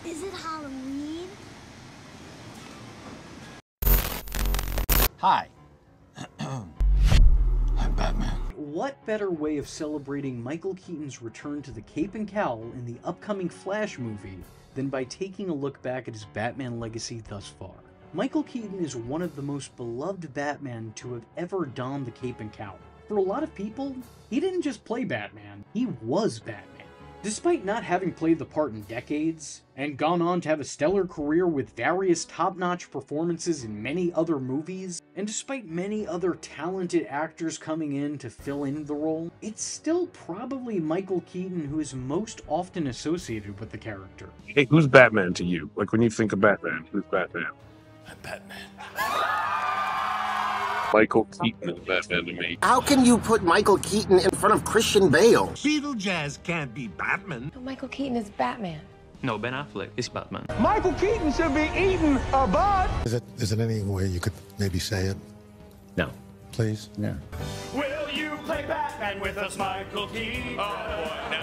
Is it Halloween? Hi. I'm Batman. What better way of celebrating Michael Keaton's return to the cape and cowl in the upcoming Flash movie than by taking a look back at his Batman legacy thus far? Michael Keaton is one of the most beloved Batman to have ever donned the cape and cowl. For a lot of people, he didn't just play Batman, he was Batman. Despite not having played the part in decades, and gone on to have a stellar career with various top-notch performances in many other movies, and despite many other talented actors coming in to fill in the role, it's still probably Michael Keaton who is most often associated with the character. Hey, who's Batman to you? Like, when you think of Batman, who's Batman? I'm Batman. Michael Keaton is Batman to me. How can you put Michael Keaton in front of Christian Bale? Beetlejuice can't be Batman. But Michael Keaton is Batman. No, Ben Affleck is Batman. Michael Keaton should be eating a bud. Is it any way you could maybe say it? No. Please? No. Will you play Batman with us, Michael Keaton? Oh, boy, no.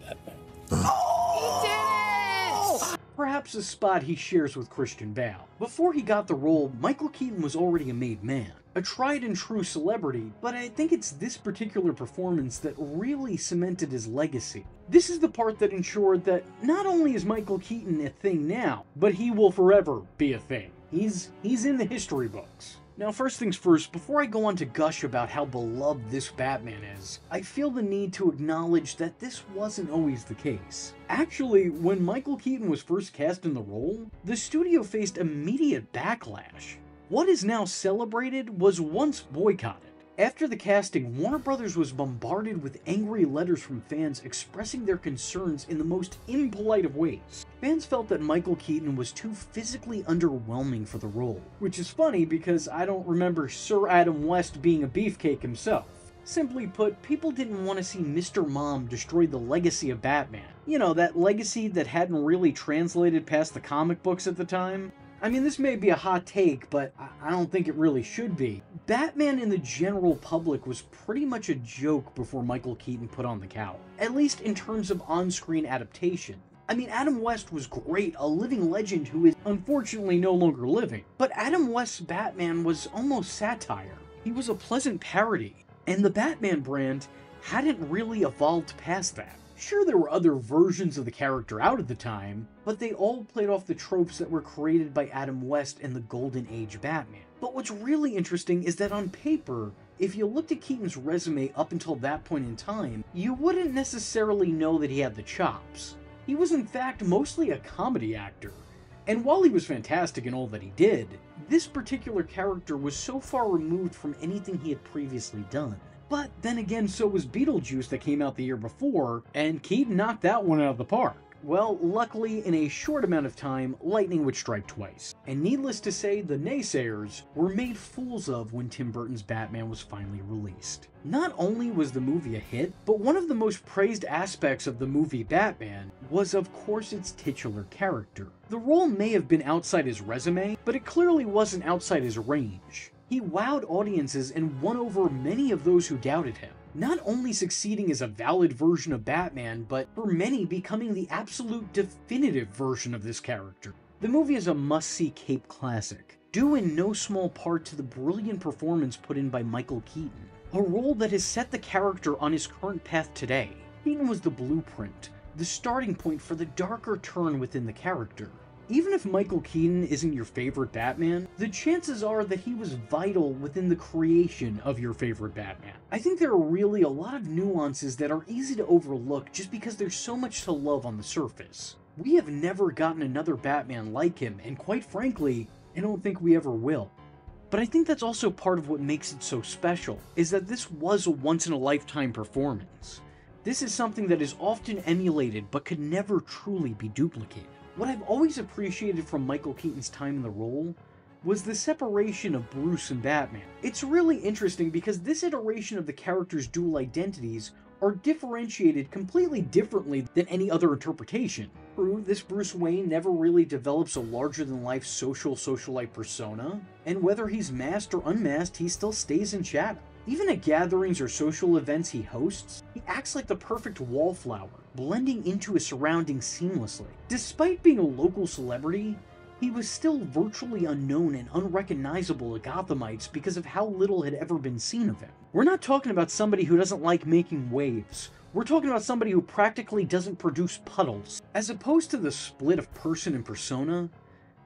Batman. He did it! Perhaps a spot he shares with Christian Bale. Before he got the role, Michael Keaton was already a made man, a tried and true celebrity, but I think it's this particular performance that really cemented his legacy. This is the part that ensured that not only is Michael Keaton a thing now, but he will forever be a thing. He's in the history books. Now, first things first, before I go on to gush about how beloved this Batman is, I feel the need to acknowledge that this wasn't always the case. Actually, when Michael Keaton was first cast in the role, the studio faced immediate backlash. What is now celebrated was once boycotted. After the casting, Warner Brothers was bombarded with angry letters from fans expressing their concerns in the most impolite of ways. Fans felt that Michael Keaton was too physically underwhelming for the role, which is funny because I don't remember Sir Adam West being a beefcake himself. Simply put, people didn't want to see Mr. Mom destroy the legacy of Batman. You know, that legacy that hadn't really translated past the comic books at the time. I mean, this may be a hot take, but I don't think it really should be. Batman in the general public was pretty much a joke before Michael Keaton put on the cowl, at least in terms of on-screen adaptation. I mean, Adam West was great, a living legend who is unfortunately no longer living, but Adam West's Batman was almost satire. He was a pleasant parody, and the Batman brand hadn't really evolved past that. Sure, there were other versions of the character out at the time, but they all played off the tropes that were created by Adam West and the Golden Age Batman. But what's really interesting is that on paper, if you looked at Keaton's resume up until that point in time, you wouldn't necessarily know that he had the chops. He was in fact mostly a comedy actor. And while he was fantastic in all that he did, this particular character was so far removed from anything he had previously done. But then again, so was Beetlejuice that came out the year before, and Keaton knocked that one out of the park. Well, luckily, in a short amount of time, lightning would strike twice. And needless to say, the naysayers were made fools of when Tim Burton's Batman was finally released. Not only was the movie a hit, but one of the most praised aspects of the movie Batman was, of course, its titular character. The role may have been outside his resume, but it clearly wasn't outside his range. He wowed audiences and won over many of those who doubted him, not only succeeding as a valid version of Batman, but for many becoming the absolute definitive version of this character. The movie is a must-see cape classic, due in no small part to the brilliant performance put in by Michael Keaton, a role that has set the character on his current path today. Keaton was the blueprint, the starting point for the darker turn within the character. Even if Michael Keaton isn't your favorite Batman, the chances are that he was vital within the creation of your favorite Batman. I think there are really a lot of nuances that are easy to overlook just because there's so much to love on the surface. We have never gotten another Batman like him, and quite frankly, I don't think we ever will. But I think that's also part of what makes it so special, is that this was a once-in-a-lifetime performance. This is something that is often emulated but could never truly be duplicated. What I've always appreciated from Michael Keaton's time in the role was the separation of Bruce and Batman. It's really interesting because this iteration of the character's dual identities are differentiated completely differently than any other interpretation. True, this Bruce Wayne never really develops a larger-than-life socialite persona, and whether he's masked or unmasked, he still stays in shadow. Even at gatherings or social events he hosts, he acts like the perfect wallflower, blending into his surroundings seamlessly. Despite being a local celebrity, he was still virtually unknown and unrecognizable to Gothamites because of how little had ever been seen of him. We're not talking about somebody who doesn't like making waves. We're talking about somebody who practically doesn't produce puddles. As opposed to the split of person and persona,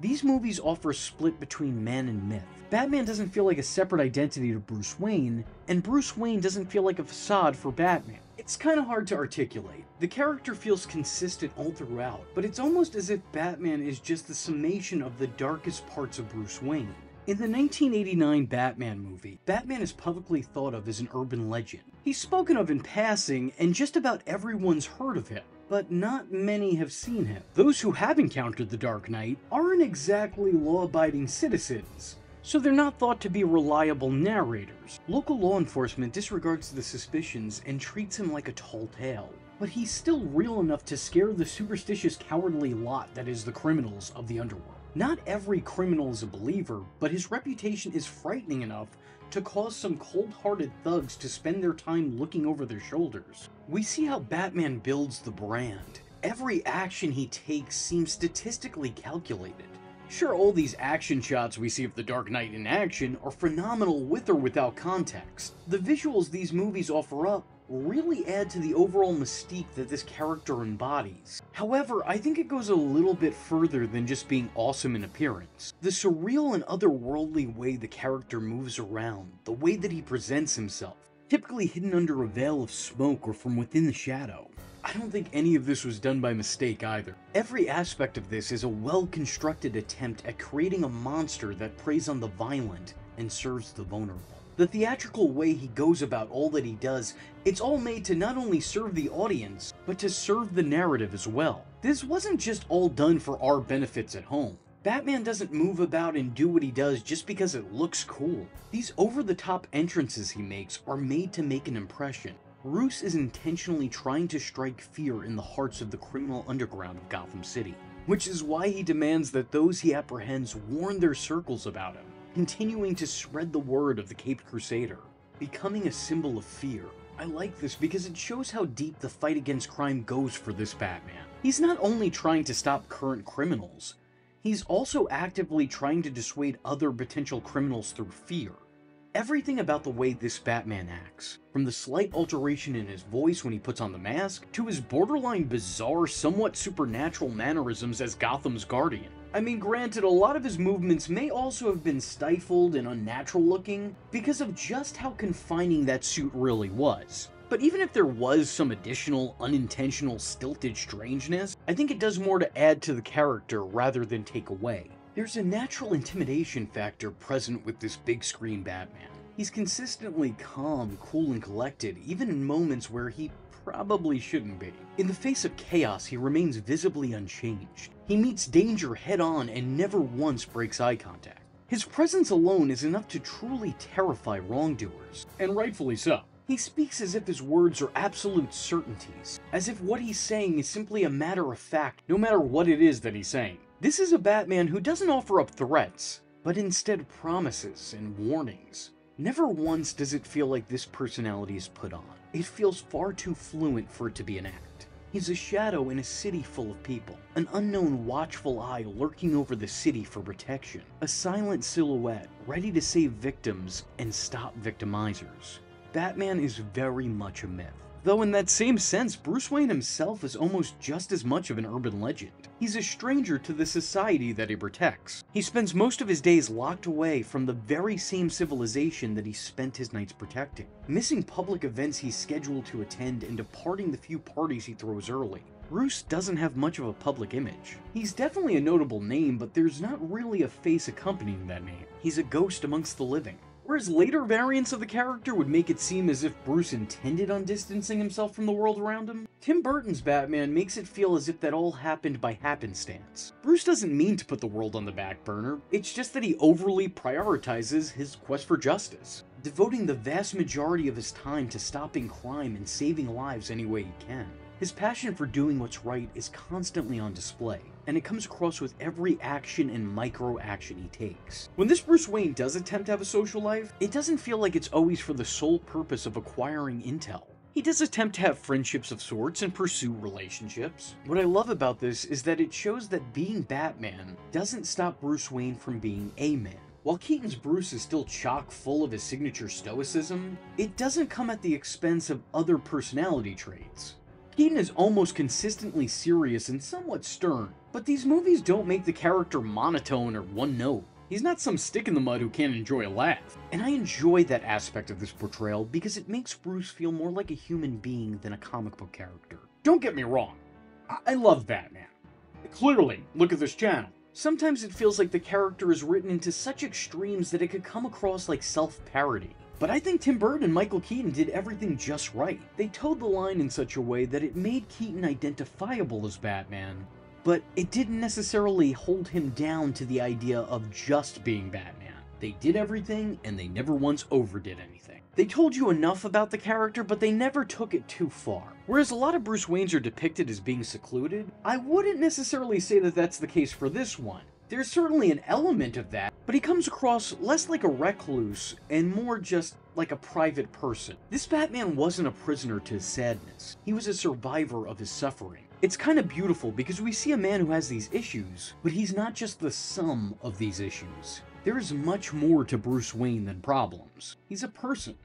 these movies offer a split between man and myth. Batman doesn't feel like a separate identity to Bruce Wayne, and Bruce Wayne doesn't feel like a facade for Batman. It's kind of hard to articulate. The character feels consistent all throughout, but it's almost as if Batman is just the summation of the darkest parts of Bruce Wayne. In the 1989 Batman movie, Batman is publicly thought of as an urban legend. He's spoken of in passing, and just about everyone's heard of him, but not many have seen him. Those who have encountered the Dark Knight aren't exactly law-abiding citizens, so they're not thought to be reliable narrators. Local law enforcement disregards the suspicions and treats him like a tall tale, but he's still real enough to scare the superstitious, cowardly lot that is the criminals of the underworld. Not every criminal is a believer, but his reputation is frightening enough to cause some cold-hearted thugs to spend their time looking over their shoulders. We see how Batman builds the brand. Every action he takes seems statistically calculated. Sure, all these action shots we see of the Dark Knight in action are phenomenal with or without context. The visuals these movies offer up really add to the overall mystique that this character embodies. However, I think it goes a little bit further than just being awesome in appearance. The surreal and otherworldly way the character moves around, the way that he presents himself, typically hidden under a veil of smoke or from within the shadow. I don't think any of this was done by mistake either. Every aspect of this is a well-constructed attempt at creating a monster that preys on the violent and serves the vulnerable. The theatrical way he goes about all that he does, it's all made to not only serve the audience, but to serve the narrative as well. This wasn't just all done for our benefits at home. Batman doesn't move about and do what he does just because it looks cool. These over-the-top entrances he makes are made to make an impression. Bruce is intentionally trying to strike fear in the hearts of the criminal underground of Gotham City, which is why he demands that those he apprehends warn their circles about him, continuing to spread the word of the Caped Crusader, becoming a symbol of fear. I like this because it shows how deep the fight against crime goes for this Batman. He's not only trying to stop current criminals, he's also actively trying to dissuade other potential criminals through fear. Everything about the way this Batman acts, from the slight alteration in his voice when he puts on the mask, to his borderline bizarre, somewhat supernatural mannerisms as Gotham's Guardian. I mean, granted, a lot of his movements may also have been stifled and unnatural looking because of just how confining that suit really was. But even if there was some additional, unintentional, stilted strangeness, I think it does more to add to the character rather than take away. There's a natural intimidation factor present with this big screen Batman. He's consistently calm, cool, and collected, even in moments where he probably shouldn't be. In the face of chaos, he remains visibly unchanged. He meets danger head-on and never once breaks eye contact. His presence alone is enough to truly terrify wrongdoers, and rightfully so. He speaks as if his words are absolute certainties, as if what he's saying is simply a matter of fact, no matter what it is that he's saying. This is a Batman who doesn't offer up threats, but instead promises and warnings. Never once does it feel like this personality is put on. It feels far too fluent for it to be an act. He's a shadow in a city full of people, an unknown watchful eye lurking over the city for protection, a silent silhouette ready to save victims and stop victimizers. Batman is very much a myth. Though in that same sense, Bruce Wayne himself is almost just as much of an urban legend. He's a stranger to the society that he protects. He spends most of his days locked away from the very same civilization that he spent his nights protecting, missing public events he's scheduled to attend and departing the few parties he throws early. Bruce doesn't have much of a public image. He's definitely a notable name, but there's not really a face accompanying that name. He's a ghost amongst the living. Whereas later variants of the character would make it seem as if Bruce intended on distancing himself from the world around him, Tim Burton's Batman makes it feel as if that all happened by happenstance. Bruce doesn't mean to put the world on the back burner, it's just that he overly prioritizes his quest for justice, devoting the vast majority of his time to stopping crime and saving lives any way he can. His passion for doing what's right is constantly on display, and it comes across with every action and micro-action he takes. When this Bruce Wayne does attempt to have a social life, it doesn't feel like it's always for the sole purpose of acquiring intel. He does attempt to have friendships of sorts and pursue relationships. What I love about this is that it shows that being Batman doesn't stop Bruce Wayne from being a man. While Keaton's Bruce is still chock full of his signature stoicism, it doesn't come at the expense of other personality traits. Keaton is almost consistently serious and somewhat stern, but these movies don't make the character monotone or one note. He's not some stick in the mud who can't enjoy a laugh. And I enjoy that aspect of this portrayal because it makes Bruce feel more like a human being than a comic book character. Don't get me wrong, I love Batman. Clearly, look at this channel. Sometimes it feels like the character is written into such extremes that it could come across like self-parody. But I think Tim Burton and Michael Keaton did everything just right. They towed the line in such a way that it made Keaton identifiable as Batman, but it didn't necessarily hold him down to the idea of just being Batman. They did everything, and they never once overdid anything. They told you enough about the character, but they never took it too far. Whereas a lot of Bruce Waynes are depicted as being secluded, I wouldn't necessarily say that that's the case for this one. There's certainly an element of that, but he comes across less like a recluse and more just like a private person. This Batman wasn't a prisoner to his sadness. He was a survivor of his suffering. It's kind of beautiful because we see a man who has these issues, but he's not just the sum of these issues. There is much more to Bruce Wayne than problems. He's a person.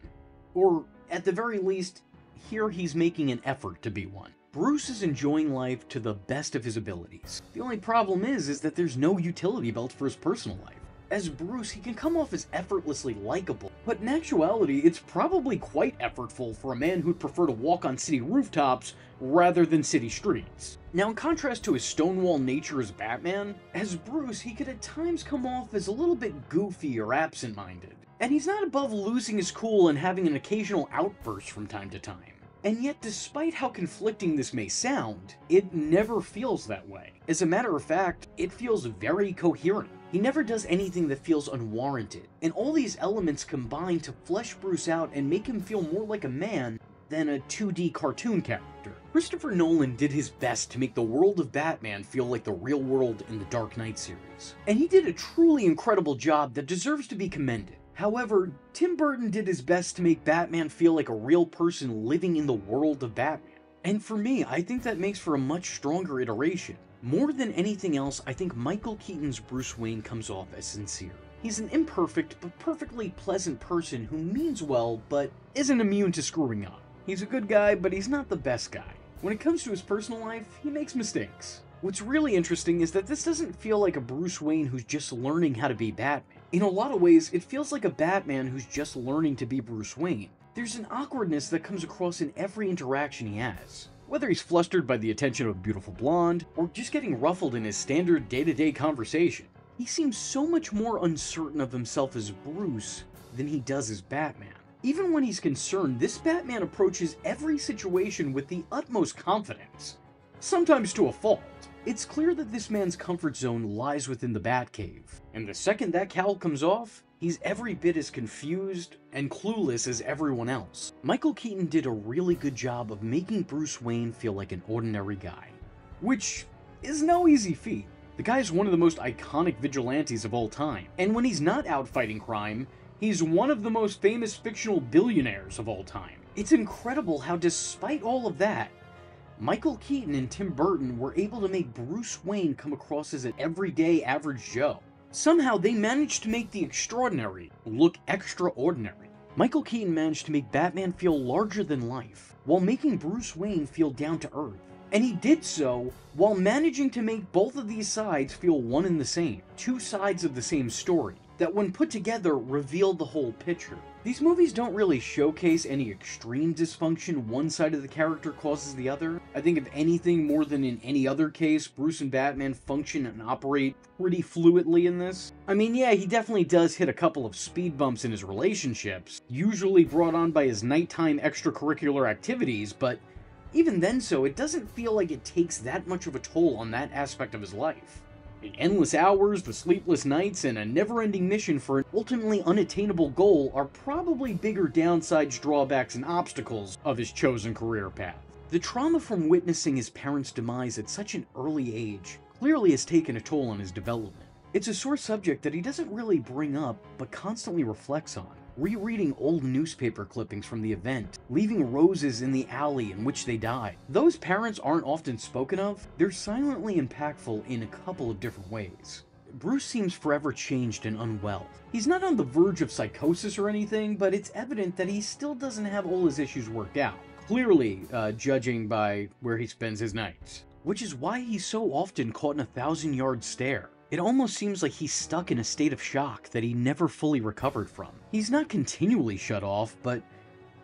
Or, at the very least, here he's making an effort to be one. Bruce is enjoying life to the best of his abilities. The only problem is that there's no utility belt for his personal life. As Bruce, he can come off as effortlessly likable, but in actuality, it's probably quite effortful for a man who'd prefer to walk on city rooftops rather than city streets. Now, in contrast to his stonewall nature as Batman, as Bruce, he could at times come off as a little bit goofy or absent-minded. And he's not above losing his cool and having an occasional outburst from time to time. And yet, despite how conflicting this may sound, it never feels that way. As a matter of fact, it feels very coherent. He never does anything that feels unwarranted, and all these elements combine to flesh Bruce out and make him feel more like a man than a 2D cartoon character. Christopher Nolan did his best to make the world of Batman feel like the real world in the Dark Knight series, and he did a truly incredible job that deserves to be commended. However, Tim Burton did his best to make Batman feel like a real person living in the world of Batman. And for me, I think that makes for a much stronger iteration. More than anything else, I think Michael Keaton's Bruce Wayne comes off as sincere. He's an imperfect but perfectly pleasant person who means well but isn't immune to screwing up. He's a good guy, but he's not the best guy. When it comes to his personal life, he makes mistakes. What's really interesting is that this doesn't feel like a Bruce Wayne who's just learning how to be Batman. In a lot of ways, it feels like a Batman who's just learning to be Bruce Wayne. There's an awkwardness that comes across in every interaction he has. Whether he's flustered by the attention of a beautiful blonde, or just getting ruffled in his standard day-to-day conversation, he seems so much more uncertain of himself as Bruce than he does as Batman. Even when he's concerned, this Batman approaches every situation with the utmost confidence, sometimes to a fault. It's clear that this man's comfort zone lies within the Batcave, and the second that cowl comes off, he's every bit as confused and clueless as everyone else. Michael Keaton did a really good job of making Bruce Wayne feel like an ordinary guy, which is no easy feat. The guy is one of the most iconic vigilantes of all time, and when he's not out fighting crime, he's one of the most famous fictional billionaires of all time. It's incredible how, despite all of that, Michael Keaton and Tim Burton were able to make Bruce Wayne come across as an everyday average Joe. Somehow they managed to make the extraordinary look extraordinary. Michael Keaton managed to make Batman feel larger than life, while making Bruce Wayne feel down to earth. And he did so while managing to make both of these sides feel one and the same. Two sides of the same story, that when put together reveal the whole picture. These movies don't really showcase any extreme dysfunction one side of the character causes the other. I think if anything, more than in any other case, Bruce and Batman function and operate pretty fluidly in this. I mean, yeah, he definitely does hit a couple of speed bumps in his relationships, usually brought on by his nighttime extracurricular activities, but even then so, it doesn't feel like it takes that much of a toll on that aspect of his life. The endless hours, the sleepless nights, and a never-ending mission for an ultimately unattainable goal are probably bigger downsides, drawbacks, and obstacles of his chosen career path. The trauma from witnessing his parents' demise at such an early age clearly has taken a toll on his development. It's a sore subject that he doesn't really bring up, but constantly reflects on. Rereading old newspaper clippings from the event, leaving roses in the alley in which they died. Those parents aren't often spoken of, they're silently impactful in a couple of different ways. Bruce seems forever changed and unwell. He's not on the verge of psychosis or anything, but it's evident that he still doesn't have all his issues worked out. Clearly, judging by where he spends his nights. Which is why he's so often caught in a 1,000-yard stare. It almost seems like he's stuck in a state of shock that he never fully recovered from. He's not continually shut off, but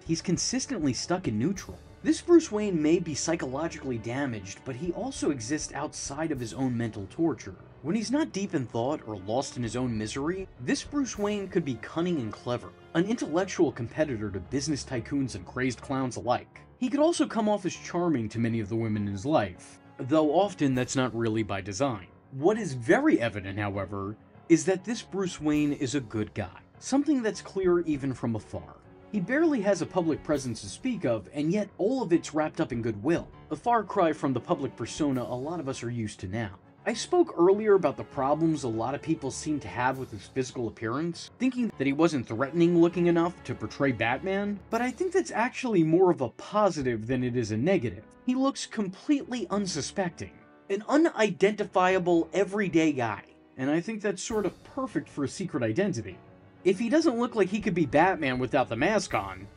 he's consistently stuck in neutral. This Bruce Wayne may be psychologically damaged, but he also exists outside of his own mental torture. When he's not deep in thought or lost in his own misery, this Bruce Wayne could be cunning and clever, an intellectual competitor to business tycoons and crazed clowns alike. He could also come off as charming to many of the women in his life, though often that's not really by design. What is very evident, however, is that this Bruce Wayne is a good guy, something that's clear even from afar. He barely has a public presence to speak of, and yet all of it's wrapped up in goodwill, a far cry from the public persona a lot of us are used to now. I spoke earlier about the problems a lot of people seem to have with his physical appearance, thinking that he wasn't threatening looking enough to portray Batman, but I think that's actually more of a positive than it is a negative. He looks completely unsuspecting. An unidentifiable, everyday guy. And I think that's sort of perfect for a secret identity. If he doesn't look like he could be Batman without the mask on,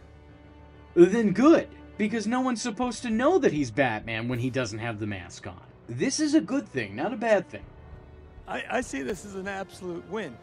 then good, because no one's supposed to know that he's Batman when he doesn't have the mask on. This is a good thing, not a bad thing. I see this as an absolute win.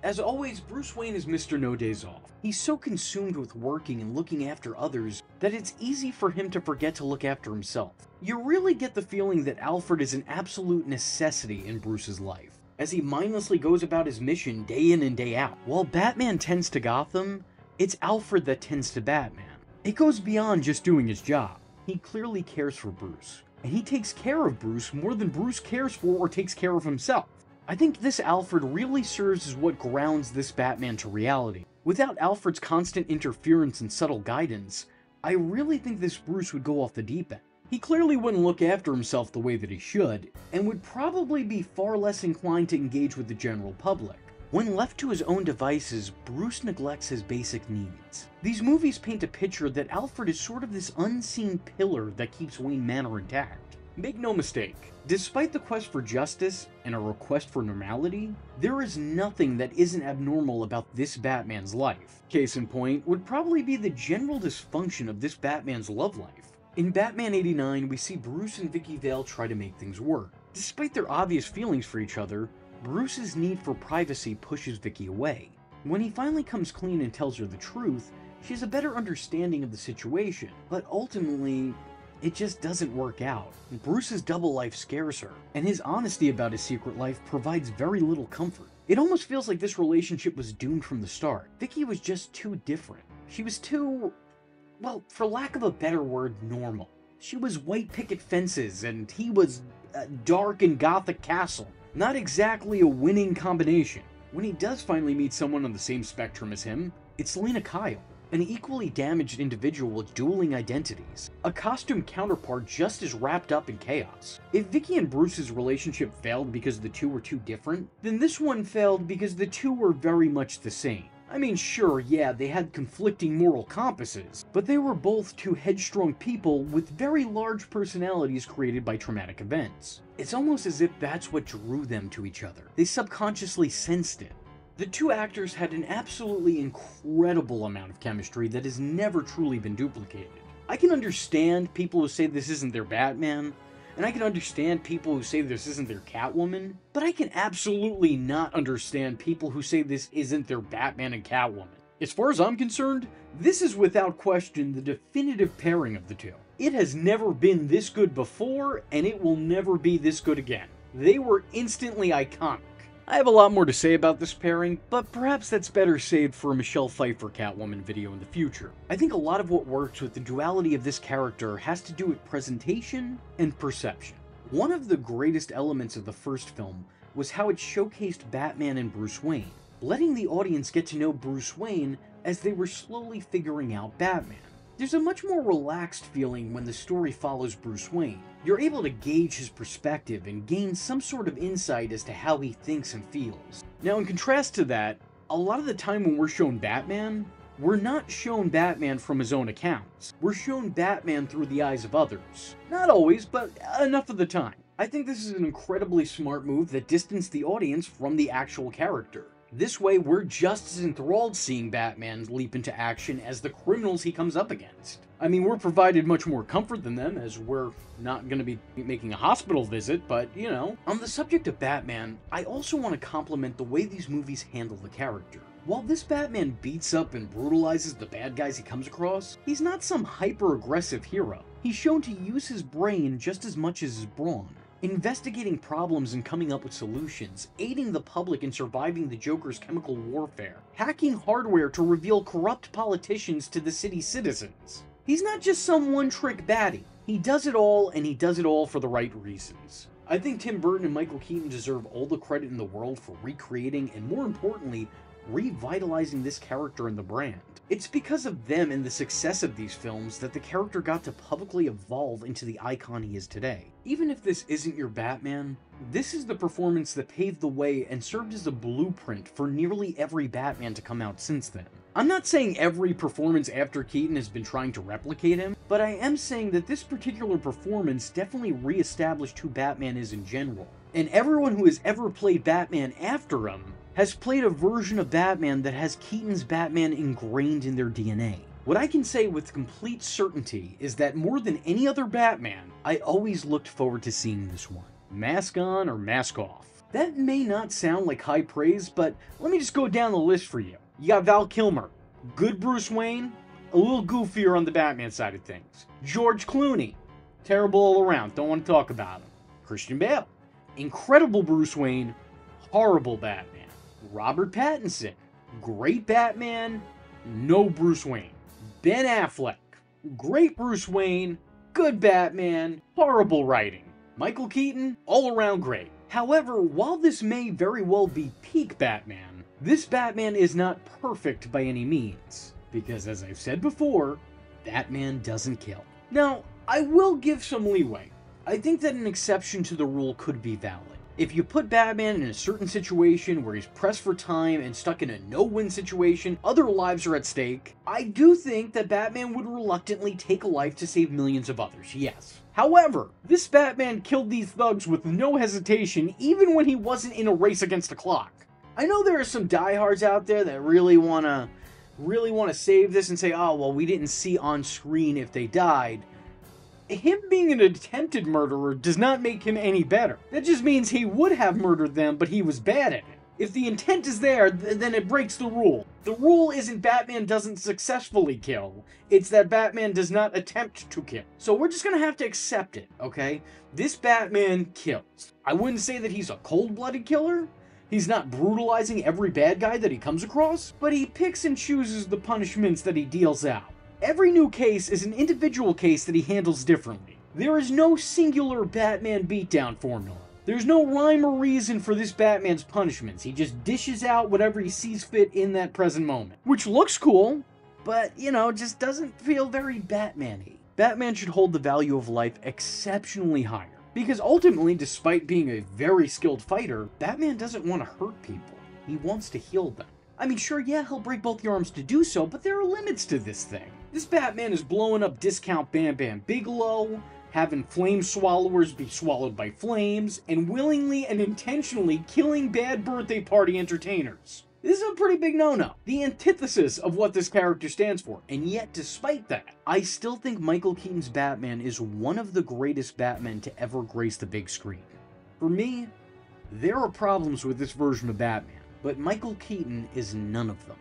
As always, Bruce Wayne is Mr. No Days Off. He's so consumed with working and looking after others that it's easy for him to forget to look after himself. You really get the feeling that Alfred is an absolute necessity in Bruce's life, as he mindlessly goes about his mission day in and day out. While Batman tends to Gotham, it's Alfred that tends to Batman. It goes beyond just doing his job. He clearly cares for Bruce, and he takes care of Bruce more than Bruce cares for or takes care of himself. I think this Alfred really serves as what grounds this Batman to reality. Without Alfred's constant interference and subtle guidance, I really think this Bruce would go off the deep end. He clearly wouldn't look after himself the way that he should, and would probably be far less inclined to engage with the general public. When left to his own devices, Bruce neglects his basic needs. These movies paint a picture that Alfred is sort of this unseen pillar that keeps Wayne Manor intact. Make no mistake, despite the quest for justice and a request for normality, there is nothing that isn't abnormal about this Batman's life. Case in point would probably be the general dysfunction of this Batman's love life. In Batman 89, we see Bruce and Vicky Vale try to make things work. Despite their obvious feelings for each other, Bruce's need for privacy pushes Vicky away. When he finally comes clean and tells her the truth, she has a better understanding of the situation, but ultimately, it just doesn't work out. Bruce's double life scares her, and his honesty about his secret life provides very little comfort. It almost feels like this relationship was doomed from the start. Vicky was just too different. She was too, well, for lack of a better word, normal. She was white picket fences, and he was a dark and gothic castle. Not exactly a winning combination. When he does finally meet someone on the same spectrum as him, it's Lena Kyle, an equally damaged individual with dueling identities, a costume counterpart just as wrapped up in chaos. If Vicky and Bruce's relationship failed because the two were too different, then this one failed because the two were very much the same. I mean, sure, yeah, they had conflicting moral compasses, but they were both two headstrong people with very large personalities created by traumatic events. It's almost as if that's what drew them to each other. They subconsciously sensed it. The two actors had an absolutely incredible amount of chemistry that has never truly been duplicated. I can understand people who say this isn't their Batman, and I can understand people who say this isn't their Catwoman, but I can absolutely not understand people who say this isn't their Batman and Catwoman. As far as I'm concerned, this is without question the definitive pairing of the two. It has never been this good before, and it will never be this good again. They were instantly iconic. I have a lot more to say about this pairing, but perhaps that's better saved for a Michelle Pfeiffer Catwoman video in the future. I think a lot of what works with the duality of this character has to do with presentation and perception. One of the greatest elements of the first film was how it showcased Batman and Bruce Wayne, letting the audience get to know Bruce Wayne as they were slowly figuring out Batman. There's a much more relaxed feeling when the story follows Bruce Wayne. You're able to gauge his perspective and gain some sort of insight as to how he thinks and feels. Now, in contrast to that, a lot of the time when we're shown Batman, we're not shown Batman from his own accounts. We're shown Batman through the eyes of others. Not always, but enough of the time. I think this is an incredibly smart move that distanced the audience from the actual character. This way, we're just as enthralled seeing Batman leap into action as the criminals he comes up against. I mean, we're provided much more comfort than them, as we're not going to be making a hospital visit, but, you know. On the subject of Batman, I also want to compliment the way these movies handle the character. While this Batman beats up and brutalizes the bad guys he comes across, he's not some hyper-aggressive hero. He's shown to use his brain just as much as his brawn, investigating problems and coming up with solutions, aiding the public in surviving the Joker's chemical warfare, hacking hardware to reveal corrupt politicians to the city's citizens. He's not just some one-trick baddie. He does it all, and he does it all for the right reasons. I think Tim Burton and Michael Keaton deserve all the credit in the world for recreating, and more importantly, revitalizing this character and the brand. It's because of them and the success of these films that the character got to publicly evolve into the icon he is today. Even if this isn't your Batman, this is the performance that paved the way and served as a blueprint for nearly every Batman to come out since then. I'm not saying every performance after Keaton has been trying to replicate him, but I am saying that this particular performance definitely re-established who Batman is in general. And everyone who has ever played Batman after him has played a version of Batman that has Keaton's Batman ingrained in their DNA. What I can say with complete certainty is that more than any other Batman, I always looked forward to seeing this one. Mask on or mask off. That may not sound like high praise, but let me just go down the list for you. You got Val Kilmer, good Bruce Wayne, a little goofier on the Batman side of things. George Clooney, terrible all around, don't want to talk about him. Christian Bale, incredible Bruce Wayne, horrible Batman. Robert Pattinson, great Batman, no Bruce Wayne. Ben Affleck, great Bruce Wayne, good Batman, horrible writing. Michael Keaton, all around great. However, while this may very well be peak Batman, this Batman is not perfect by any means, because as I've said before, Batman doesn't kill. Now, I will give some leeway. I think that an exception to the rule could be valid. If you put Batman in a certain situation where he's pressed for time and stuck in a no-win situation, other lives are at stake, I do think that Batman would reluctantly take a life to save millions of others, yes. However, this Batman killed these thugs with no hesitation even when he wasn't in a race against the clock. I know there are some diehards out there that really want to save this and say, oh, well, we didn't see on screen if they died. Him being an attempted murderer does not make him any better. That just means he would have murdered them, but he was bad at it. If the intent is there, then it breaks the rule. The rule isn't Batman doesn't successfully kill, it's that Batman does not attempt to kill. So we're just gonna have to accept it, okay? This Batman kills. I wouldn't say that he's a cold-blooded killer. He's not brutalizing every bad guy that he comes across, but he picks and chooses the punishments that he deals out. Every new case is an individual case that he handles differently. There is no singular Batman beatdown formula. There's no rhyme or reason for this Batman's punishments. He just dishes out whatever he sees fit in that present moment. Which looks cool, but, you know, just doesn't feel very Batman-y. Batman should hold the value of life exceptionally higher. Because ultimately, despite being a very skilled fighter, Batman doesn't want to hurt people. He wants to heal them. I mean, sure, yeah, he'll break both your arms to do so, but there are limits to this thing. This Batman is blowing up discount Bam Bam Bigelow, having flame swallowers be swallowed by flames, and willingly and intentionally killing bad birthday party entertainers. This is a pretty big no-no. The antithesis of what this character stands for, and yet despite that, I still think Michael Keaton's Batman is one of the greatest Batmen to ever grace the big screen. For me, there are problems with this version of Batman, but Michael Keaton is none of them.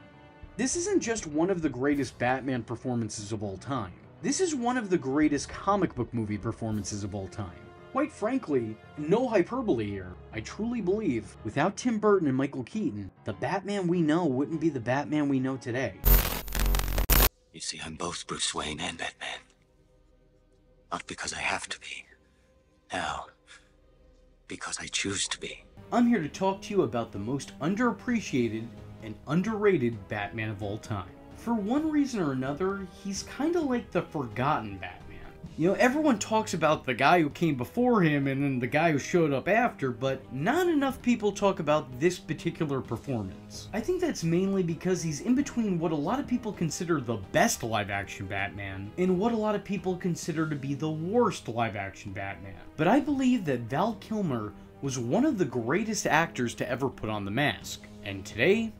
This isn't just one of the greatest Batman performances of all time. This is one of the greatest comic book movie performances of all time. Quite frankly, no hyperbole here, I truly believe, without Tim Burton and Michael Keaton, the Batman we know wouldn't be the Batman we know today. You see, I'm both Bruce Wayne and Batman. Not because I have to be. No, because I choose to be. I'm here to talk to you about the most underappreciated and underrated Batman of all time. For one reason or another, he's kinda like the forgotten Batman. You know, everyone talks about the guy who came before him and then the guy who showed up after, but not enough people talk about this particular performance. I think that's mainly because he's in between what a lot of people consider the best live-action Batman and what a lot of people consider to be the worst live-action Batman. But I believe that Val Kilmer was one of the greatest actors to ever put on the mask. And today,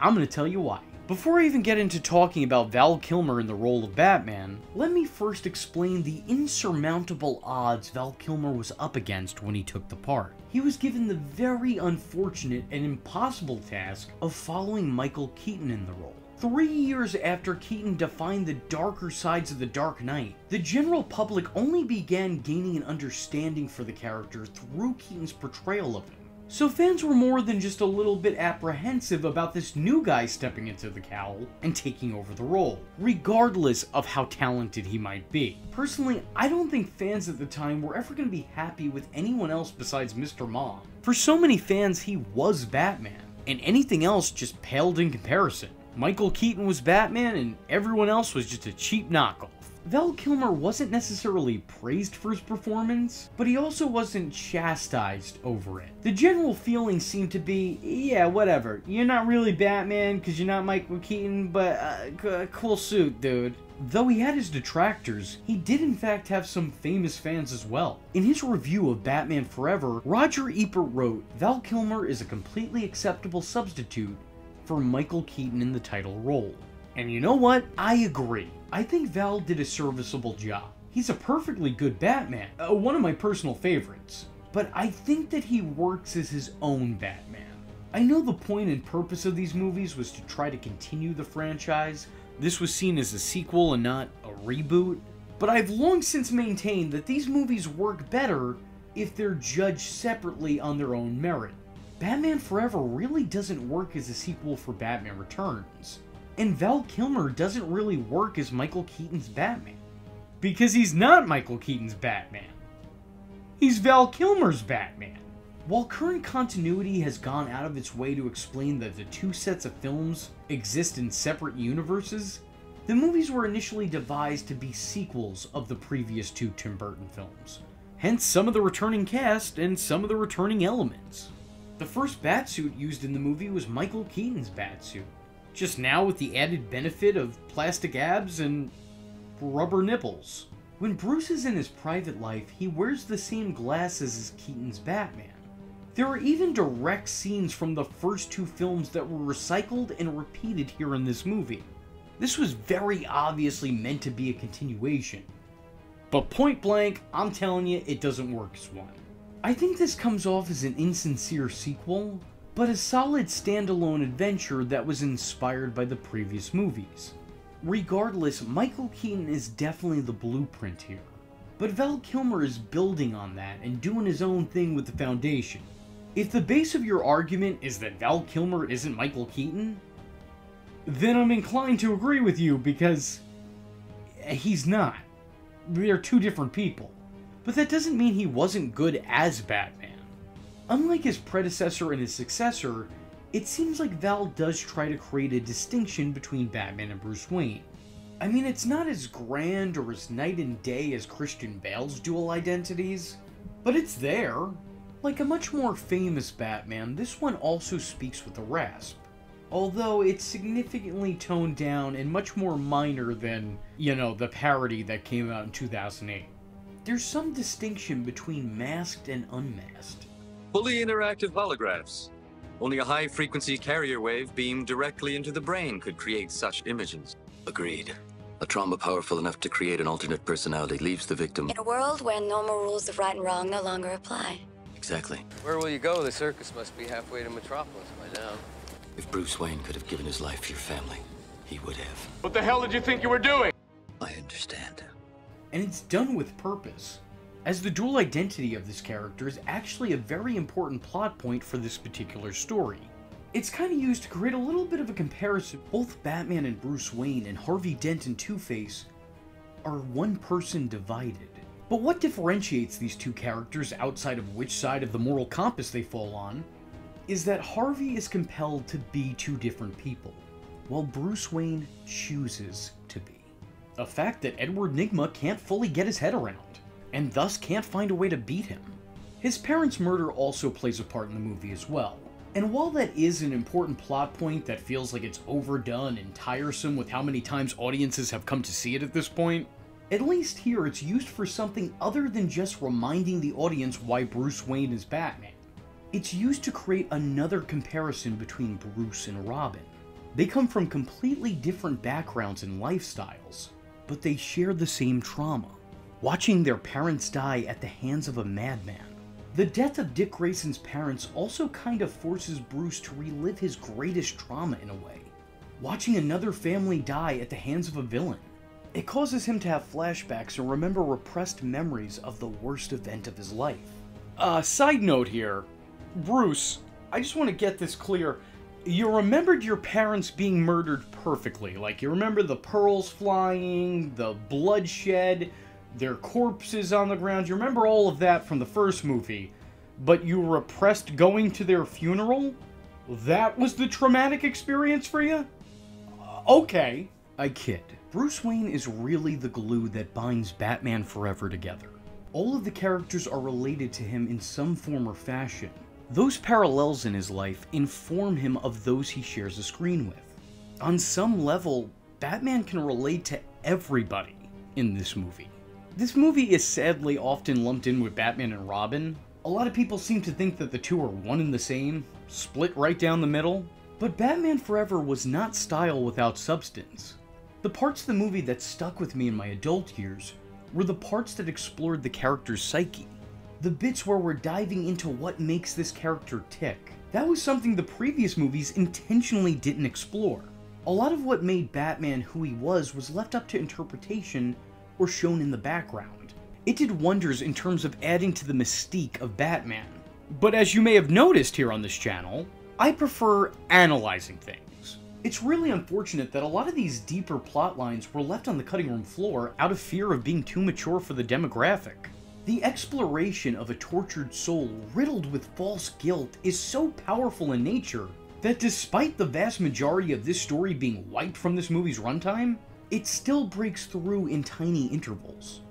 I'm gonna tell you why. Before I even get into talking about Val Kilmer in the role of Batman, let me first explain the insurmountable odds Val Kilmer was up against when he took the part. He was given the very unfortunate and impossible task of following Michael Keaton in the role. 3 years after Keaton defined the darker sides of the Dark Knight, the general public only began gaining an understanding for the character through Keaton's portrayal of him. So fans were more than just a little bit apprehensive about this new guy stepping into the cowl and taking over the role, regardless of how talented he might be. Personally, I don't think fans at the time were ever going to be happy with anyone else besides Mr. Mom. For so many fans, he was Batman, and anything else just paled in comparison. Michael Keaton was Batman, and everyone else was just a cheap knockoff. Val Kilmer wasn't necessarily praised for his performance, but he also wasn't chastised over it. The general feeling seemed to be, yeah, whatever, you're not really Batman because you're not Michael Keaton, but cool suit, dude. Though he had his detractors, he did in fact have some famous fans as well. In his review of Batman Forever, Roger Ebert wrote, "Val Kilmer is a completely acceptable substitute for Michael Keaton in the title role." And you know what? I agree. I think Val did a serviceable job. He's a perfectly good Batman, one of my personal favorites. But I think that he works as his own Batman. I know the point and purpose of these movies was to try to continue the franchise. This was seen as a sequel and not a reboot. But I've long since maintained that these movies work better if they're judged separately on their own merit. Batman Forever really doesn't work as a sequel for Batman Returns. And Val Kilmer doesn't really work as Michael Keaton's Batman. Because he's not Michael Keaton's Batman. He's Val Kilmer's Batman. While current continuity has gone out of its way to explain that the two sets of films exist in separate universes, the movies were initially devised to be sequels of the previous two Tim Burton films. Hence some of the returning cast and some of the returning elements. The first Batsuit used in the movie was Michael Keaton's Batsuit. Just now with the added benefit of plastic abs and rubber nipples. When Bruce is in his private life, he wears the same glasses as Keaton's Batman. There are even direct scenes from the first two films that were recycled and repeated here in this movie. This was very obviously meant to be a continuation. But point blank, I'm telling you, it doesn't work as one. I think this comes off as an insincere sequel, but a solid standalone adventure that was inspired by the previous movies. Regardless, Michael Keaton is definitely the blueprint here. But Val Kilmer is building on that and doing his own thing with the foundation. If the base of your argument is that Val Kilmer isn't Michael Keaton, then I'm inclined to agree with you because he's not. They're two different people. But that doesn't mean he wasn't good as Batman. Unlike his predecessor and his successor, it seems like Val does try to create a distinction between Batman and Bruce Wayne. I mean, it's not as grand or as night and day as Christian Bale's dual identities, but it's there. Like a much more famous Batman, this one also speaks with a rasp. Although it's significantly toned down and much more minor than, the parody that came out in 2008. There's some distinction between masked and unmasked. Fully interactive holographs. Only a high-frequency carrier wave beamed directly into the brain could create such images. Agreed. A trauma powerful enough to create an alternate personality leaves the victim. In a world where normal rules of right and wrong no longer apply. Exactly. Where will you go? The circus must be halfway to Metropolis by now. If Bruce Wayne could have given his life for your family, he would have. What the hell did you think you were doing? I understand. And it's done with purpose, as the dual identity of this character is actually a very important plot point for this particular story. It's kind of used to create a little bit of a comparison. Both Batman and Bruce Wayne and Harvey Dent and Two-Face are one person divided. But what differentiates these two characters outside of which side of the moral compass they fall on is that Harvey is compelled to be two different people. while Bruce Wayne chooses to be. A fact that Edward Nygma can't fully get his head around, and thus can't find a way to beat him. His parents' murder also plays a part in the movie as well, and while that is an important plot point that feels like it's overdone and tiresome with how many times audiences have come to see it at this point, at least here it's used for something other than just reminding the audience why Bruce Wayne is Batman. It's used to create another comparison between Bruce and Robin. They come from completely different backgrounds and lifestyles, but they share the same trauma. Watching their parents die at the hands of a madman. The death of Dick Grayson's parents also kind of forces Bruce to relive his greatest trauma in a way. Watching another family die at the hands of a villain. It causes him to have flashbacks and remember repressed memories of the worst event of his life. Side note here, Bruce, I just want to get this clear. You remembered your parents being murdered perfectly. Like, you remember the pearls flying, the bloodshed, their corpses on the ground. You remember all of that from the first movie, but you repressed going to their funeral? That was the traumatic experience for you? Okay. I kid. Bruce Wayne is really the glue that binds Batman Forever together. All of the characters are related to him in some form or fashion. Those parallels in his life inform him of those he shares a screen with. On some level, Batman can relate to everybody in this movie. This movie is sadly often lumped in with Batman and Robin. A lot of people seem to think that the two are one and the same, split right down the middle. But Batman Forever was not style without substance. The parts of the movie that stuck with me in my adult years were the parts that explored the character's psyche. The bits where we're diving into what makes this character tick. That was something the previous movies intentionally didn't explore. A lot of what made Batman who he was left up to interpretation or shown in the background. It did wonders in terms of adding to the mystique of Batman. But as you may have noticed here on this channel, I prefer analyzing things. It's really unfortunate that a lot of these deeper plot lines were left on the cutting room floor out of fear of being too mature for the demographic. The exploration of a tortured soul riddled with false guilt is so powerful in nature that despite the vast majority of this story being wiped from this movie's runtime, it still breaks through in tiny intervals.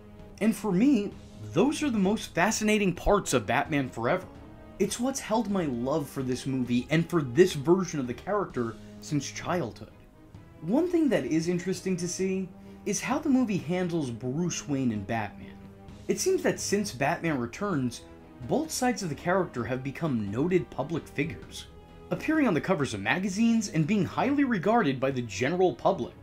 And for me, those are the most fascinating parts of Batman Forever. It's what's held my love for this movie and for this version of the character since childhood. One thing that is interesting to see is how the movie handles Bruce Wayne and Batman. It seems that since Batman Returns, both sides of the character have become noted public figures, appearing on the covers of magazines and being highly regarded by the general public.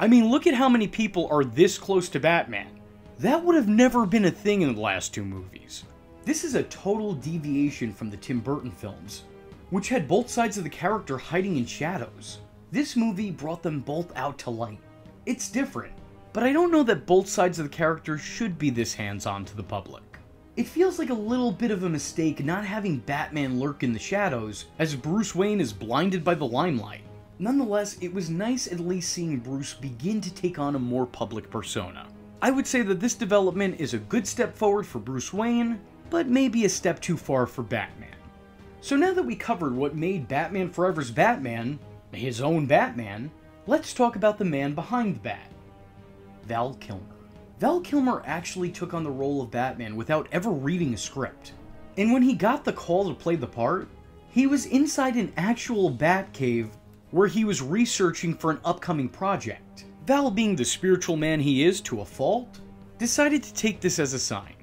I mean, look at how many people are this close to Batman. That would have never been a thing in the last two movies. This is a total deviation from the Tim Burton films, which had both sides of the character hiding in shadows. This movie brought them both out to light. It's different, but I don't know that both sides of the character should be this hands-on to the public. It feels like a little bit of a mistake not having Batman lurk in the shadows, as Bruce Wayne is blinded by the limelight. Nonetheless, it was nice at least seeing Bruce begin to take on a more public persona. I would say that this development is a good step forward for Bruce Wayne, but maybe a step too far for Batman. So now that we covered what made Batman Forever's Batman, his own Batman, let's talk about the man behind the Bat. Val Kilmer. Val Kilmer actually took on the role of Batman without ever reading a script. And when he got the call to play the part, he was inside an actual Batcave where he was researching for an upcoming project. Val, being the spiritual man he is to a fault, decided to take this as a sign.